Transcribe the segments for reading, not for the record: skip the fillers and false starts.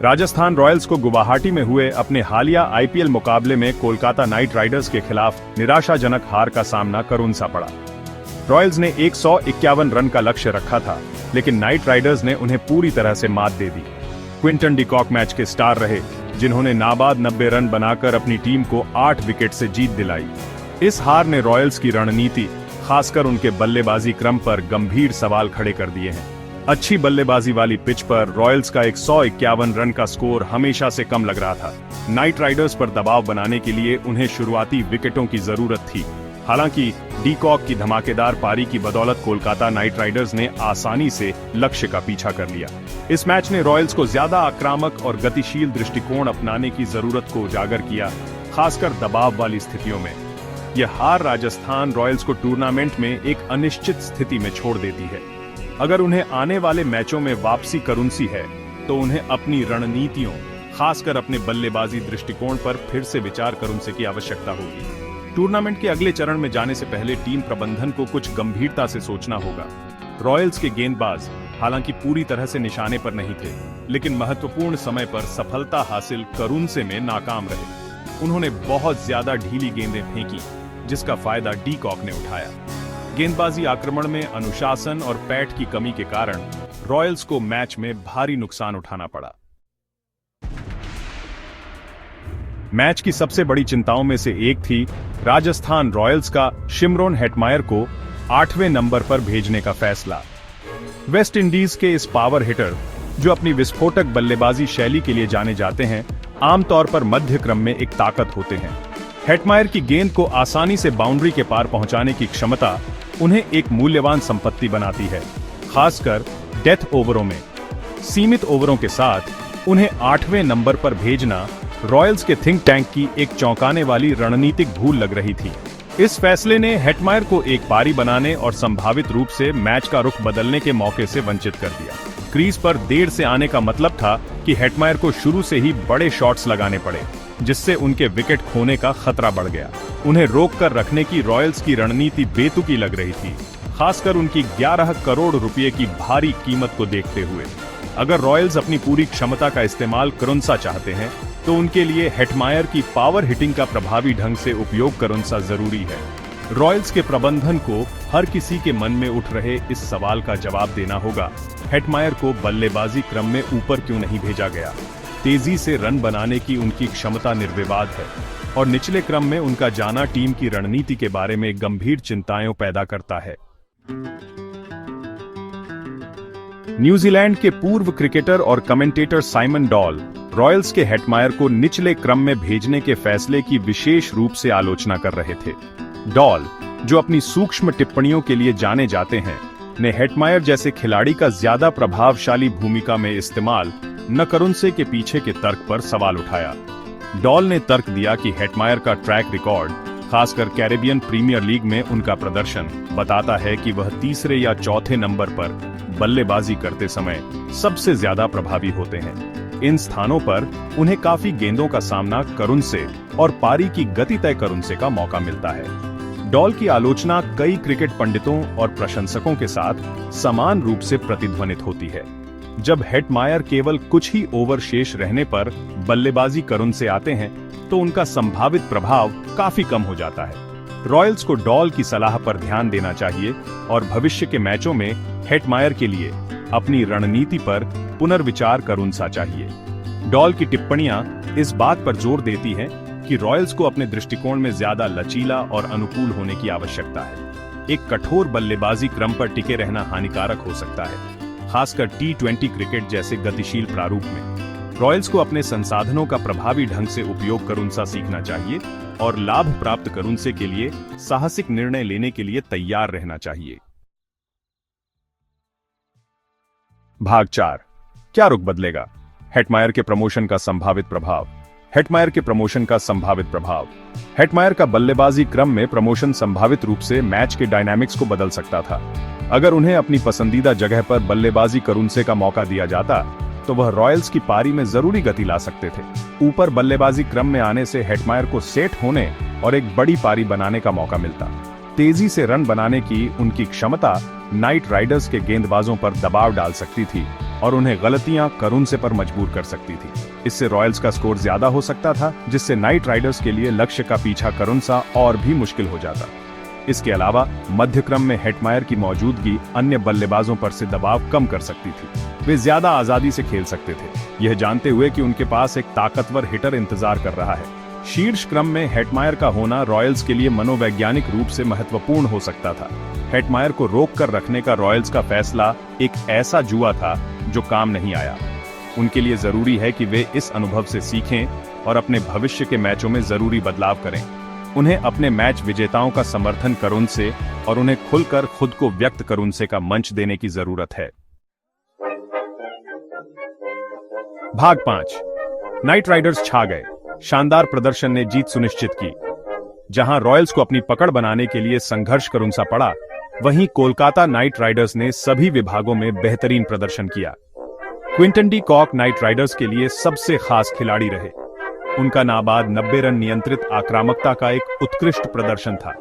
Rajasthan Royals को गुवाहाटी में हुए अपने हालिया आईपीएल मुकाबले में कोलकाता नाइट राइडर्स के खिलाफ निराशाजनक हार का सामना करना सा पड़ा। रॉयल्स ने 151 रन का लक्ष्य रखा था, लेकिन नाइट राइडर्स ने उन्हें पूरी तरह से मात दे दी। क्विंटन डी कॉक मैच के स्टार रहे, जिन्होंने नाबाद 90 रन बनाकर अपनी टीम को 8 विकेट से जीत दिलाई। इस हार ने रॉयल्स की रणनीति, खासकर उनके बल्लेबाजी क्रम पर गंभीर सवाल खड़े कर दिए हैं। अच्छी बल्लेबाजी वाली पिच पर रॉयल्स का 151 रन का स्कोर हमेशा से कम लग रहा था। नाइट राइडर्स पर दबाव बनाने के लिए उन्हें शुरुआती विकेटों की जरूरत थी। हालांकि डी कॉक की धमाकेदार पारी की बदौलत कोलकाता नाइट राइडर्स ने आसानी से लक्ष्य का पीछा कर लिया। इस मैच ने रॉयल्स को ज्यादा आक्रामक और गतिशील दृष्टिकोण अपनाने की जरूरत को उजागर किया, खासकर दबाव वाली स्थितियों में। यह हार राजस्थान रॉयल्स को टूर्नामेंट में एक अनिश्चित स्थिति में छोड़ देती है। अगर उन्हें आने वाले मैचों में वापसी करनी है, तो उन्हें अपनी रणनीतियों, खासकर अपने बल्लेबाजी दृष्टिकोण पर फिर से विचार करने की आवश्यकता होगी। टूर्नामेंट के अगले चरण में जाने से पहले टीम प्रबंधन को कुछ गंभीरता से सोचना होगा। रॉयल्स के गेंदबाज हालांकि पूरी तरह से निशाने पर नहीं थे, लेकिन महत्वपूर्ण समय पर सफलता हासिल करने में नाकाम रहे। उन्होंने बहुत ज्यादा ढीली गेंदें फेंकी, जिसका फायदा डी कॉक ने उठाया। गेंदबाजी आक्रमण में अनुशासन और पैठ की कमी के कारण रॉयल्स को मैच में भारी नुकसान उठाना पड़ा। मैच की सबसे बड़ी चिंताओं में से एक थी राजस्थान रॉयल्स का शिमरोन हेटमायर को 8वें नंबर पर भेजने का फैसला। वेस्ट इंडीज के इस पावर हिटर, जो अपनी विस्फोटक बल्लेबाजी शैली के लिए जाने जाते हैं, आमतौर पर मध्य क्रम में एक ताकत होते हैं। हेटमायर की गेंद को आसानी से बाउंड्री के पार पहुंचाने की क्षमता उन्हें एक मूल्यवान संपत्ति बनाती है, खासकर डेथ ओवरों में। सीमित ओवरों के साथ उन्हें 8वें नंबर पर भेजना रॉयल्स के थिंक टैंक की एक चौंकाने वाली रणनीतिक भूल लग रही थी। इस फैसले ने हेटमायर को एक पारी बनाने और संभावित रूप से मैच का रुख बदलने के मौके से वंचित कर दिया। क्रीज पर देर से आने का मतलब था कि हेटमायर को शुरू से ही बड़े शॉट्स लगाने पड़े, जिससे उनके विकेट खोने का खतरा बढ़ गया। उन्हें रोक कर रखने की रॉयल्स की रणनीति बेतुकी लग रही थी, खासकर उनकी 11 करोड़ रुपए की भारी कीमत को देखते हुए। अगर रॉयल्स अपनी पूरी क्षमता का इस्तेमाल करना चाहते हैं, तो उनके लिए हेटमायर की पावर हिटिंग का प्रभावी ढंग से उपयोग करना जरूरी है। रॉयल्स के प्रबंधन को हर किसी के मन में उठ रहे इस सवाल का जवाब देना होगा, हेटमायर को बल्लेबाजी क्रम में ऊपर क्यों नहीं भेजा गया। तेजी से रन बनाने की उनकी क्षमता निर्विवाद है, और निचले क्रम में उनका जाना टीम की रणनीति के बारे में गंभीर चिंताएं पैदा करता है। न्यूजीलैंड के पूर्व क्रिकेटर और कमेंटेटर साइमन डॉल रॉयल्स के हेटमायर को निचले क्रम में भेजने के फैसले की विशेष रूप से आलोचना कर रहे थे। डॉल, जो अपनी सूक्ष्म टिप्पणियों के लिए जाने जाते हैं, ने हेटमायर जैसे खिलाड़ी का ज्यादा प्रभावशाली भूमिका में इस्तेमाल न करने के पीछे के तर्क पर सवाल उठाया। डॉल ने तर्क दिया कि हेटमायर का ट्रैक रिकॉर्ड, खासकर कैरेबियन प्रीमियर लीग में उनका प्रदर्शन, बताता है कि वह तीसरे या चौथे नंबर पर बल्लेबाजी करते समय सबसे ज्यादा प्रभावी होते हैं। इन स्थानों पर उन्हें काफी गेंदों का सामना करने से और पारी की गति तय करने से का मौका मिलता है। डॉल की आलोचना कई क्रिकेट पंडितों और प्रशंसकों के साथ समान रूप से प्रतिध्वनित होती है। जब हेटमायर केवल कुछ ही ओवर शेष रहने पर बल्लेबाजी करने से आते हैं, तो उनका संभावित प्रभाव काफी कम हो जाता है। रॉयल्स को डॉल की सलाह पर ध्यान देना चाहिए और भविष्य के मैचों में हेटमायर के लिए अपनी रणनीति पर पुनर्विचार करना चाहिए। डॉल की टिप्पणियां इस बात पर जोर देती हैं कि रॉयल्स को अपने दृष्टिकोण में ज्यादा लचीला और अनुकूल होने की आवश्यकता है। एक कठोर बल्लेबाजी क्रम पर टिके रहना हानिकारक हो सकता है, खासकर T20 क्रिकेट जैसे गतिशील प्रारूप में। रॉयल्स को अपने संसाधनों का प्रभावी ढंग से उपयोग करना सीखना चाहिए और लाभ प्राप्त करने के लिए साहसिक निर्णय लेने के लिए तैयार रहना चाहिए। भाग 4, क्या रुख बदलेगा? हेटमायर के प्रमोशन का संभावित प्रभाव। हेटमायर के प्रमोशन का संभावित प्रभाव। हेटमायर का बल्लेबाजी क्रम में प्रमोशन संभावित रूप से मैच के डायनामिक्स को बदल सकता था। अगर उन्हें अपनी पसंदीदा जगह पर बल्लेबाजी करने का मौका दिया जाता, तो वह रॉयल्स की पारी में जरूरी गति ला सकते थे। ऊपर बल्लेबाजी क्रम में आने से हेटमायर को सेट होने और एक बड़ी पारी बनाने का मौका मिलता। तेजी से रन बनाने की उनकी क्षमता नाइट राइडर्स के गेंदबाजों पर दबाव डाल सकती थी, और उन्हें गलतियां करुणसे पर मजबूर कर सकती थी। इससे रॉयल्स का स्कोर ज्यादा हो सकता था, जिससे नाइट राइडर्स के लिए लक्ष्य का पीछा करुणसा और भी मुश्किल हो जाता। इसके अलावा मध्य क्रम में हेटमायर की मौजूदगी अन्य बल्लेबाजों पर से दबाव कम कर सकती थी। वे ज्यादा आजादी से खेल सकते थे, यह जानते हुए कि उनके पास एक ताकतवर हिटर इंतजार कर रहा है। शीर्ष क्रम में हेटमायर का होना रॉयल्स के लिए मनोवैज्ञानिक रूप से महत्वपूर्ण हो सकता था। हेटमायर को रोक कर रखने का रॉयल्स का फैसला एक ऐसा जुआ था जो काम नहीं आया। उनके लिए जरूरी है कि वे इस अनुभव से सीखें और अपने भविष्य के मैचों में जरूरी बदलाव करें। उन्हें अपने मैच विजेताओं का समर्थन करुणसे और उन्हें खुलकर खुद को व्यक्त करुणसे का मंच देने की जरूरत है। भाग 5। नाइट राइडर्स छा गए। शानदार प्रदर्शन ने जीत सुनिश्चित की। जहां रॉयल्स को अपनी पकड़ बनाने के लिए संघर्ष करुणसा पड़ा, वहीं कोलकाता नाइट राइडर्स ने सभी विभागों में बेहतरीन प्रदर्शन किया। Quinton de Kock Knight Riders के लिए सबसे खास खिलाड़ी रहे। उनका नाबाद 90 रन नियंत्रित आक्रामकता का एक उत्कृष्ट प्रदर्शन था।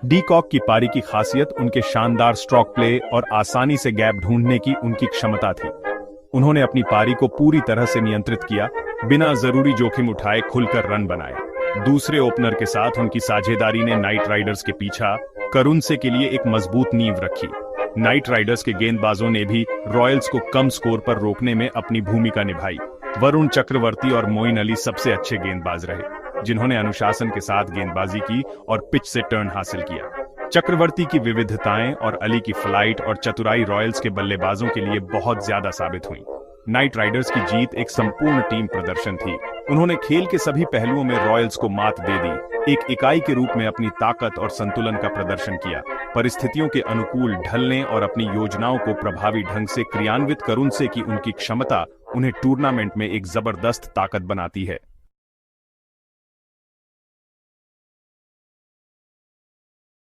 डी कॉक की पारी की खासियत उनके शानदार स्ट्रोक प्ले और आसानी से गैप ढूंढने की उनकी क्षमता थी। उन्होंने अपनी पारी को पूरी तरह से नियंत्रित किया, बिना जरूरी जोखिम उठाए खुलकर रन बनाए। दूसरे ओपनर के साथ उनकी साझेदारी ने नाइट राइडर्स के पीछा करुणसे के लिए एक मजबूत नींव रखी। नाइट राइडर्स के गेंदबाजों ने भी रॉयल्स को कम स्कोर पर रोकने में अपनी भूमिका निभाई। वरुण चक्रवर्ती और मोइन अली सबसे अच्छे गेंदबाज रहे, जिन्होंने अनुशासन के साथ गेंदबाजी की और पिच से टर्न हासिल किया। चक्रवर्ती की विविधताएं और अली की फ्लाइट और चतुराई रॉयल्स के बल्लेबाजों के लिए बहुत ज्यादा साबित हुई। नाइट राइडर्स की जीत एक संपूर्ण टीम प्रदर्शन थी। उन्होंने खेल के सभी पहलुओं में रॉयल्स को मात दे दी, एक इकाई के रूप में अपनी ताकत और संतुलन का प्रदर्शन किया। परिस्थितियों के अनुकूल ढलने और अपनी योजनाओं को प्रभावी ढंग से क्रियान्वित करुणसे की उनकी क्षमता उन्हें टूर्नामेंट में एक जबरदस्त ताकत बनाती है।